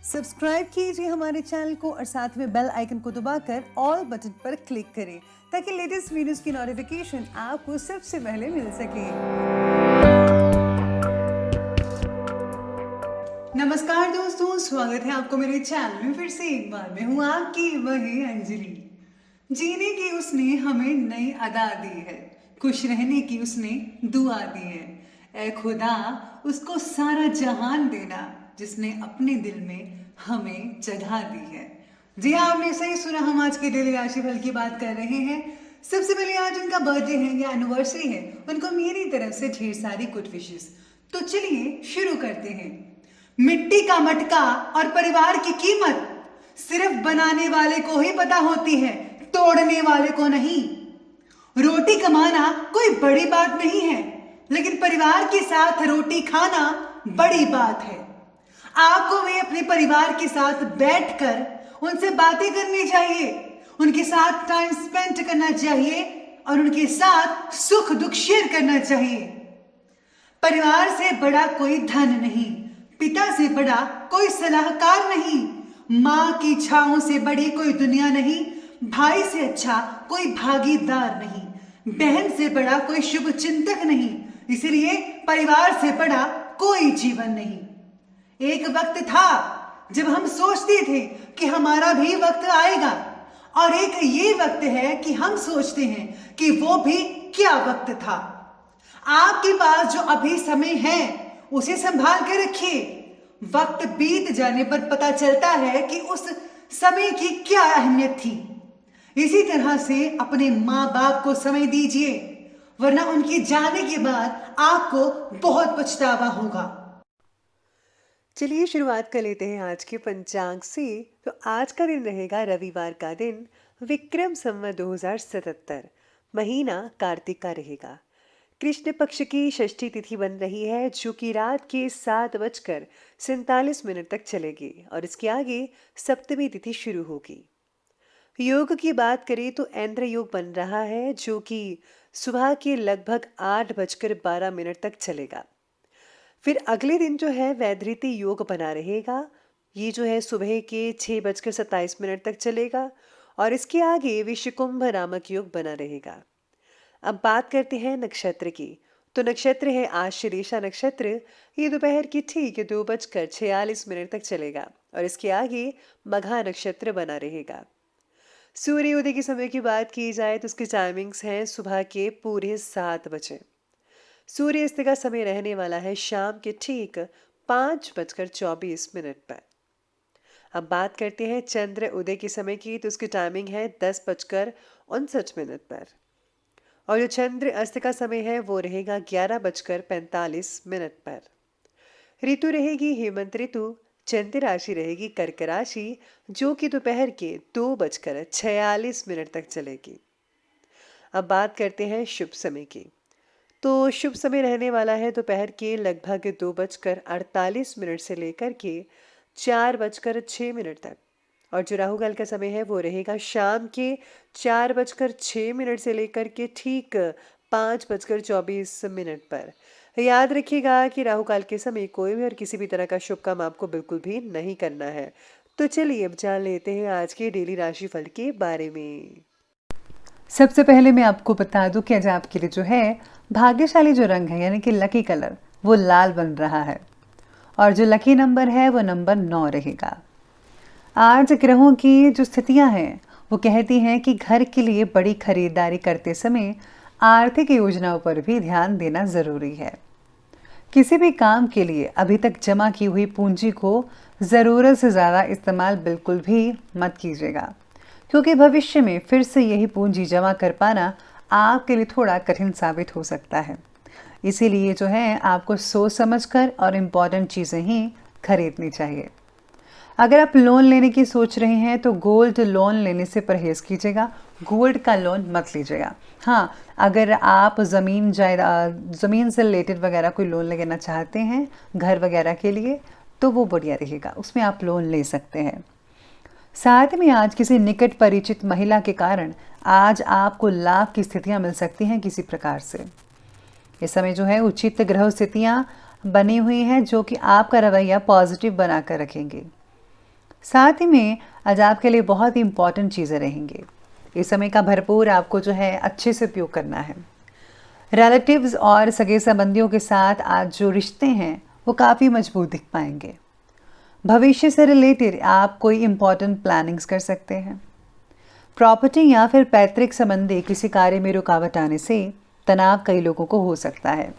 Subscribe कीजिए हमारे channel को और साथ में बेल आइकन को दबाकर ऑल बटन पर क्लिक करें ताकि लेटेस्ट वीडियोस की नोटिफिकेशन आपको सबसे पहले मिल सके। नमस्कार दोस्तों, स्वागत है आपको मेरे चैनल में फिर से एक बार। मैं हूँ आपकी वही अंजलि। जीने की उसने हमें नई अदा दी है, खुश रहने की उसने दुआ दी है। ऐ खुदा उसको सारा जहान देना जिसने अपने दिल में हमें जगह दी है। जी हाँ, आपने सही सुना, हम आज के डेली राशिफल की बात कर रहे हैं। सबसे पहले आज उनका बर्थडे है या एनिवर्सरी है, उनको मेरी तरफ से ढेर सारी गुड विशेस। तो चलिए शुरू करते हैं। मिट्टी का मटका और परिवार की कीमत सिर्फ बनाने वाले को ही पता होती है, तोड़ने वाले को नहीं। रोटी कमाना कोई बड़ी बात नहीं है, लेकिन परिवार के साथ रोटी खाना बड़ी बात है। आपको भी अपने परिवार के साथ बैठकर उनसे बातें करनी चाहिए, उनके साथ टाइम स्पेंड करना चाहिए और उनके साथ सुख दुख शेयर करना चाहिए। परिवार से बड़ा कोई धन नहीं, पिता से बड़ा कोई सलाहकार नहीं, माँ की छाओं से बड़ी कोई दुनिया नहीं, भाई से अच्छा कोई भागीदार नहीं, बहन से बड़ा कोई शुभ चिंतक नहीं, इसलिए परिवार से बड़ा कोई जीवन नहीं। एक वक्त था जब हम सोचते थे कि हमारा भी वक्त आएगा, और एक ये वक्त है कि हम सोचते हैं कि वो भी क्या वक्त था। आपके पास जो अभी समय है उसे संभाल के रखिए। वक्त बीत जाने पर पता चलता है कि उस समय की क्या अहमियत थी। इसी तरह से अपने माँ बाप को समय दीजिए, वरना उनके जाने के बाद आपको बहुत पछतावा होगा। चलिए शुरुआत कर लेते हैं आज के पंचांग से। तो आज का दिन रहेगा रविवार का दिन, विक्रम संवत 2077, महीना कार्तिक का रहेगा। कृष्ण पक्ष की षष्ठी तिथि बन रही है, जो कि रात के 7:47 तक चलेगी और इसके आगे सप्तमी तिथि शुरू होगी। योग की बात करें तो ऐन्द्र योग बन रहा है, जो कि सुबह के लगभग 8:12 तक चलेगा। फिर अगले दिन जो है वैधृति योग बना रहेगा, ये जो है सुबह के 6:27 तक चलेगा और इसके आगे विश्वकुंभ नामक योग बना रहेगा। अब बात करते हैं नक्षत्र की। तो नक्षत्र है आश्लेषा नक्षत्र, ये दोपहर की ठीक 2:46 तक चलेगा और इसके आगे मघा नक्षत्र बना रहेगा। सूर्योदय के समय की बात की जाए तो उसकी टाइमिंग्स हैं सुबह के पूरे 7 बजे। सूर्यास्त का समय रहने वाला है शाम के ठीक 5:24 पर। अब बात करते हैं चंद्र उदय के समय की, तो उसकी टाइमिंग है 10:59 पर और जो चंद्र अस्त का समय है वो रहेगा 11:45 पर। ऋतु रहेगी हेमंत ऋतु, चंद्र राशि रहेगी कर्क राशि, जो कि दोपहर के 2:46 तक चलेगी। अब बात करते हैं शुभ समय की। तो शुभ समय रहने वाला है दोपहर के लगभग 2:48 से लेकर के 4:06 तक और जो राहु काल का समय है वो रहेगा शाम के 4:06 से लेकर के ठीक 5:24 पर। याद रखिएगा कि राहु काल के समय कोई भी और किसी भी तरह का शुभ काम आपको बिल्कुल भी नहीं करना है। तो चलिए अब जान लेते हैं आज के डेली राशिफल के बारे में। सबसे पहले मैं आपको बता दूं कि आज आपके लिए जो है भाग्यशाली जो रंग है यानी कि लकी कलर वो लाल बन रहा है और जो लकी नंबर है वो नंबर 9 रहेगा। आज ग्रहों की जो स्थितियां हैं वो कहती हैं कि घर के लिए बड़ी खरीदारी करते समय आर्थिक योजनाओं पर भी ध्यान देना ज़रूरी है। किसी भी काम के लिए अभी तक जमा की हुई पूंजी को ज़रूरत से ज़्यादा इस्तेमाल बिल्कुल भी मत कीजिएगा, क्योंकि भविष्य में फिर से यही पूंजी जमा कर पाना आपके लिए थोड़ा कठिन साबित हो सकता है। इसीलिए जो है आपको सोच समझकर और इम्पॉर्टेंट चीज़ें ही खरीदनी चाहिए। अगर आप लोन लेने की सोच रहे हैं तो गोल्ड लोन लेने से परहेज कीजिएगा, गोल्ड का लोन मत लीजिएगा। हाँ, अगर आप ज़मीन से रिलेटेड वगैरह कोई लोन लेना चाहते हैं घर वगैरह के लिए तो वो बढ़िया रहेगा, उसमें आप लोन ले सकते हैं। साथ में आज किसी निकट परिचित महिला के कारण आज आपको लाभ की स्थितियां मिल सकती हैं किसी प्रकार से। इस समय जो है उचित ग्रह स्थितियां बनी हुई हैं जो कि आपका रवैया पॉजिटिव बनाकर रखेंगे। साथ ही में आज आपके लिए बहुत ही इंपॉर्टेंट चीज़ें रहेंगी। इस समय का भरपूर आपको जो है अच्छे से उपयोग करना है। रिलेटिव्स और सगे संबंधियों के साथ आज जो रिश्ते हैं वो काफ़ी मजबूत दिख पाएंगे। भविष्य से रिलेटेड आप कोई इम्पॉर्टेंट प्लानिंग्स कर सकते हैं। प्रॉपर्टी या फिर पैतृक संबंधी किसी कार्य में रुकावट आने से तनाव कई लोगों को हो सकता है।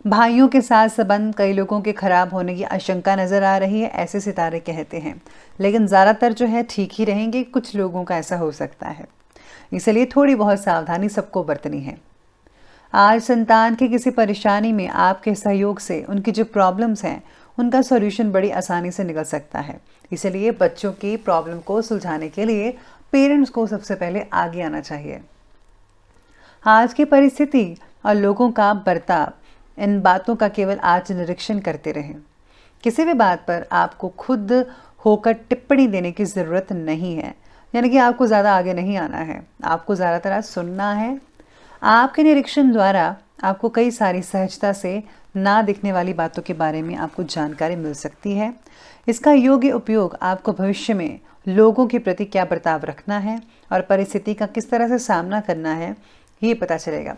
भाइयों के साथ संबंध कई लोगों के खराब होने की आशंका नजर आ रही है, ऐसे सितारे कहते हैं, लेकिन ज़्यादातर जो है ठीक ही रहेंगे। कुछ लोगों का ऐसा हो सकता है, इसलिए थोड़ी बहुत सावधानी सबको बरतनी है। आज संतान की किसी परेशानी में आपके सहयोग से उनकी जो प्रॉब्लम्स हैं उनका सॉल्यूशन बड़ी आसानी से निकल सकता है। इसलिए बच्चों की प्रॉब्लम को सुलझाने के लिए पेरेंट्स को सबसे पहले आगे आना चाहिए। आज की परिस्थिति और लोगों का बर्ताव, इन बातों का केवल आज निरीक्षण करते रहें। किसी भी बात पर आपको खुद होकर टिप्पणी देने की ज़रूरत नहीं है, यानी कि आपको ज़्यादा आगे नहीं आना है, आपको ज़्यादातर आज सुनना है। आपके निरीक्षण द्वारा आपको कई सारी सहजता से ना दिखने वाली बातों के बारे में आपको जानकारी मिल सकती है। इसका योग्य उपयोग आपको भविष्य में लोगों के प्रति क्या बर्ताव रखना है और परिस्थिति का किस तरह से सामना करना है, ये पता चलेगा।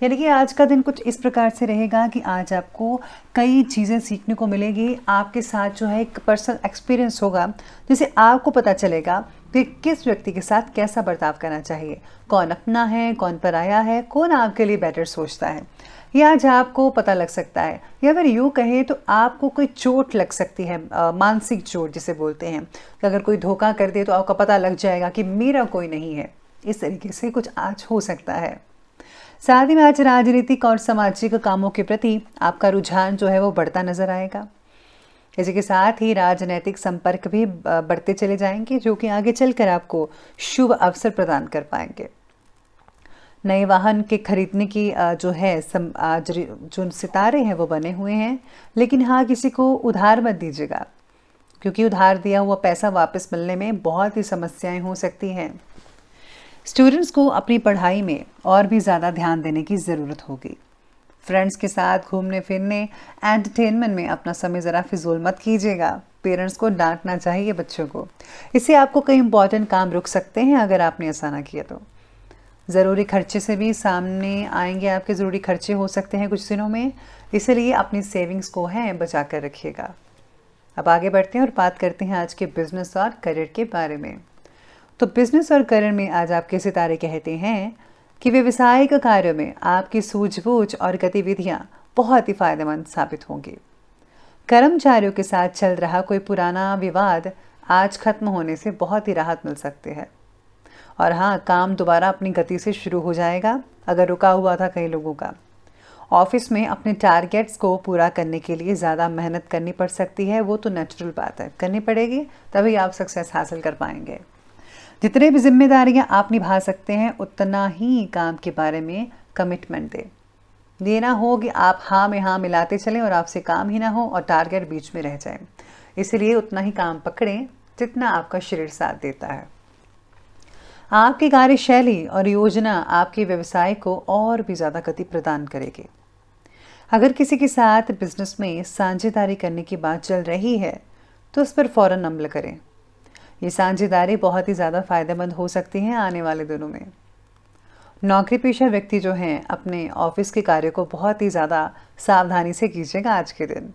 यानी कि आज का दिन कुछ इस प्रकार से रहेगा कि आज आपको कई चीज़ें सीखने को मिलेगी। आपके साथ जो है एक पर्सनल एक्सपीरियंस होगा, जिससे आपको पता चलेगा कि किस व्यक्ति के साथ कैसा बर्ताव करना चाहिए, कौन अपना है, कौन पराया है, कौन आपके लिए बेटर सोचता है। ये आज आपको पता लग सकता है, या फिर यूँ कहें तो आपको कोई चोट लग सकती है, मानसिक चोट जिसे बोलते हैं। तो अगर कोई धोखा कर दे तो आपको पता लग जाएगा कि मेरा कोई नहीं है। इस तरीके से कुछ आज हो सकता है। साथ ही में आज राजनीतिक और सामाजिक कामों के प्रति आपका रुझान जो है वो बढ़ता नजर आएगा। इसी के साथ ही राजनीतिक संपर्क भी बढ़ते चले जाएंगे, जो कि आगे चलकर आपको शुभ अवसर प्रदान कर पाएंगे। नए वाहन के खरीदने की जो है आज जो सितारे हैं वो बने हुए हैं, लेकिन हाँ, किसी को उधार मत दीजिएगा, क्योंकि उधार दिया हुआ पैसा वापस मिलने में बहुत ही समस्याएं हो सकती हैं। स्टूडेंट्स को अपनी पढ़ाई में और भी ज़्यादा ध्यान देने की ज़रूरत होगी। फ्रेंड्स के साथ घूमने फिरने, एंटरटेनमेंट में अपना समय ज़रा फिजूल मत कीजिएगा। पेरेंट्स को डांटना चाहिए बच्चों को। इससे आपको कई इंपॉर्टेंट काम रुक सकते हैं अगर आपने ऐसा ना किया तो। ज़रूरी खर्चे से भी सामने आएंगे, आपके ज़रूरी खर्चे हो सकते हैं कुछ दिनों में, इसलिए अपनी सेविंग्स को है बचा कर रखिएगा। अब आगे बढ़ते हैं और बात करते हैं आज के बिजनेस और करियर के बारे में। तो बिजनेस और करियर में आज आपके सितारे कहते हैं कि व्यवसायिक कार्यों में आपकी सूझबूझ और गतिविधियां बहुत ही फायदेमंद साबित होंगी। कर्मचारियों के साथ चल रहा कोई पुराना विवाद आज खत्म होने से बहुत ही राहत मिल सकती है। और हाँ, काम दोबारा अपनी गति से शुरू हो जाएगा अगर रुका हुआ था कई लोगों का। ऑफिस में अपने टारगेट्स को पूरा करने के लिए ज़्यादा मेहनत करनी पड़ सकती है, वो तो नेचुरल बात है, करनी पड़ेगी, तभी आप सक्सेस हासिल कर पाएंगे। जितने भी जिम्मेदारियां आप निभा सकते हैं उतना ही काम के बारे में कमिटमेंट दें। देना हो कि आप हाँ में हाँ मिलाते चलें और आपसे काम ही ना हो और टारगेट बीच में रह जाए। इसलिए उतना ही काम पकड़ें जितना आपका शरीर साथ देता है। आपकी कार्यशैली और योजना आपके व्यवसाय को और भी ज़्यादा गति प्रदान करेगी। अगर किसी के साथ बिजनेस में साझेदारी करने की बात चल रही है तो उस पर फौरन अमल करें। ये साझेदारी बहुत ही ज़्यादा फायदेमंद हो सकती है आने वाले दिनों में। नौकरी पेशा व्यक्ति जो हैं अपने ऑफिस के कार्य को बहुत ही ज़्यादा सावधानी से कीजिएगा आज के दिन।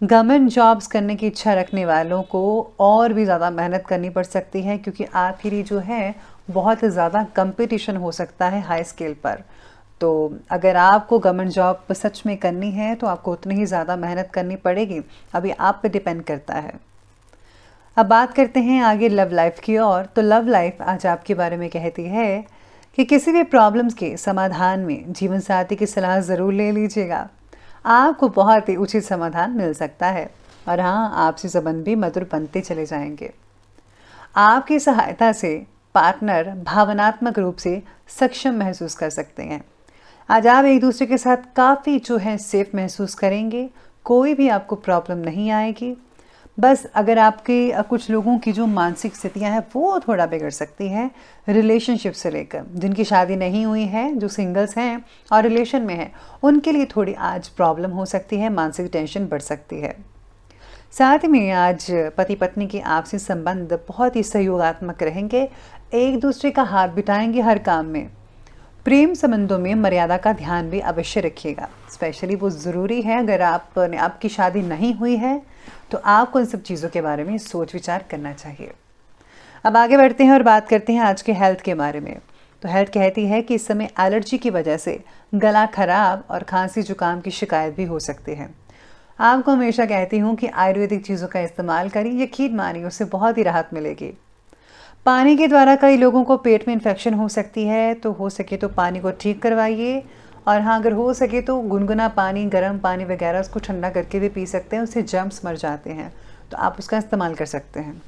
गवर्नमेंट जॉब्स करने की इच्छा रखने वालों को और भी ज़्यादा मेहनत करनी पड़ सकती है, क्योंकि आपके लिए जो है बहुत ज़्यादा कंपटीशन हो सकता है हाई स्केल पर। तो अगर आपको गवर्नमेंट जॉब सच में करनी है तो आपको उतनी ही ज़्यादा मेहनत करनी पड़ेगी। अभी आप पे डिपेंड करता है। अब बात करते हैं आगे लव लाइफ की ओर। तो लव लाइफ आज आपके बारे में कहती है कि किसी भी प्रॉब्लम्स के समाधान में जीवन साथी की सलाह ज़रूर ले लीजिएगा। आपको बहुत ही उचित समाधान मिल सकता है और हाँ, आपसे संबंध भी मधुर बनते चले जाएंगे। आपकी सहायता से पार्टनर भावनात्मक रूप से सक्षम महसूस कर सकते हैं। आज आप एक दूसरे के साथ काफ़ी जो है सेफ महसूस करेंगे। कोई भी आपको प्रॉब्लम नहीं आएगी। बस अगर आपके कुछ लोगों की जो मानसिक स्थितियां हैं वो थोड़ा बिगड़ सकती है रिलेशनशिप से लेकर। जिनकी शादी नहीं हुई है, जो सिंगल्स हैं और रिलेशन में हैं, उनके लिए थोड़ी आज प्रॉब्लम हो सकती है, मानसिक टेंशन बढ़ सकती है। साथ में आज पति पत्नी के आपसी संबंध बहुत ही सहयोगात्मक रहेंगे, एक दूसरे का हाथ बिठाएंगे हर काम में। प्रेम संबंधों में मर्यादा का ध्यान भी अवश्य रखिएगा, स्पेशली वो ज़रूरी है। अगर आपकी शादी नहीं हुई है तो आपको इन सब चीज़ों के बारे में सोच विचार करना चाहिए। अब आगे बढ़ते हैं और बात करते हैं आज के हेल्थ के बारे में। तो हेल्थ कहती है कि इस समय एलर्जी की वजह से गला खराब और खांसी जुकाम की शिकायत भी हो सकती है। आपको हमेशा कहती हूँ कि आयुर्वेदिक चीज़ों का इस्तेमाल करें, यकीन मानिए उससे बहुत ही राहत मिलेगी। पानी के द्वारा कई लोगों को पेट में इन्फेक्शन हो सकती है, तो हो सके तो पानी को ठीक करवाइए। और हाँ, अगर हो सके तो गुनगुना पानी, गर्म पानी वगैरह उसको ठंडा करके भी पी सकते हैं, उससे जर्म्स मर जाते हैं, तो आप उसका इस्तेमाल कर सकते हैं।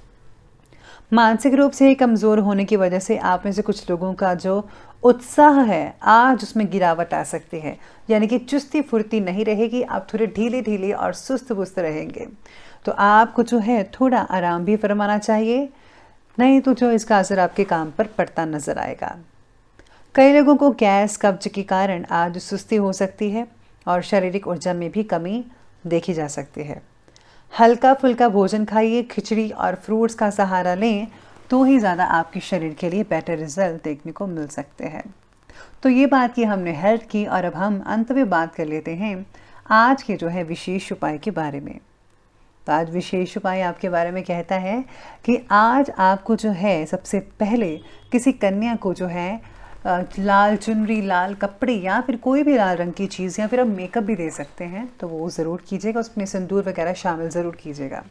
मानसिक रूप से कमज़ोर होने की वजह से आप में से कुछ लोगों का जो उत्साह है आज उसमें गिरावट आ सकती है, यानी कि चुस्ती फुर्ती नहीं रहेगी, आप थोड़े ढीले ढीले और सुस्त बुस्त रहेंगे। तो आपको जो है थोड़ा आराम भी फरमाना चाहिए, नहीं तो जो इसका असर आपके काम पर पड़ता नजर आएगा। कई लोगों को गैस कब्ज के कारण आज सुस्ती हो सकती है और शारीरिक ऊर्जा में भी कमी देखी जा सकती है। हल्का फुल्का भोजन खाइए, खिचड़ी और फ्रूट्स का सहारा लें, तो ही ज़्यादा आपके शरीर के लिए बेटर रिजल्ट देखने को मिल सकते हैं। तो ये बात की हमने हेल्थ की, और अब हम अंत में बात कर लेते हैं आज के जो है विशेष उपाय के बारे में। तो आज विशेष उपाय आपके बारे में कहता है कि आज आपको जो है सबसे पहले किसी कन्या को जो है लाल चुनरी, लाल कपड़े या फिर कोई भी लाल रंग की चीज़, या फिर आप मेकअप भी दे सकते हैं, तो वो ज़रूर कीजिएगा, उसमें सिंदूर वगैरह शामिल ज़रूर कीजिएगा।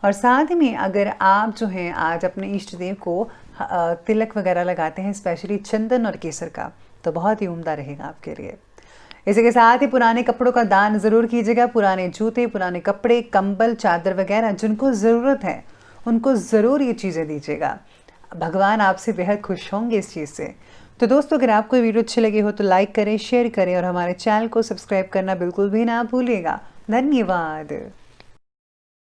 और साथ में अगर आप जो हैं आज अपने इष्ट देव को तिलक वगैरह लगाते हैं, स्पेशली चंदन और केसर का, तो बहुत ही उम्दा रहेगा आपके लिए। इसी के साथ ही पुराने कपड़ों का दान ज़रूर कीजिएगा। पुराने जूते, पुराने कपड़े, कंबल, चादर वगैरह जिनको ज़रूरत है उनको ज़रूर ये चीज़ें दीजिएगा। भगवान आपसे बेहद खुश होंगे इस चीज़ से। तो दोस्तों, अगर आपको वीडियो अच्छी लगी हो तो लाइक करें, शेयर करें और हमारे चैनल को सब्सक्राइब करना बिल्कुल भी ना भूलिएगा। धन्यवाद।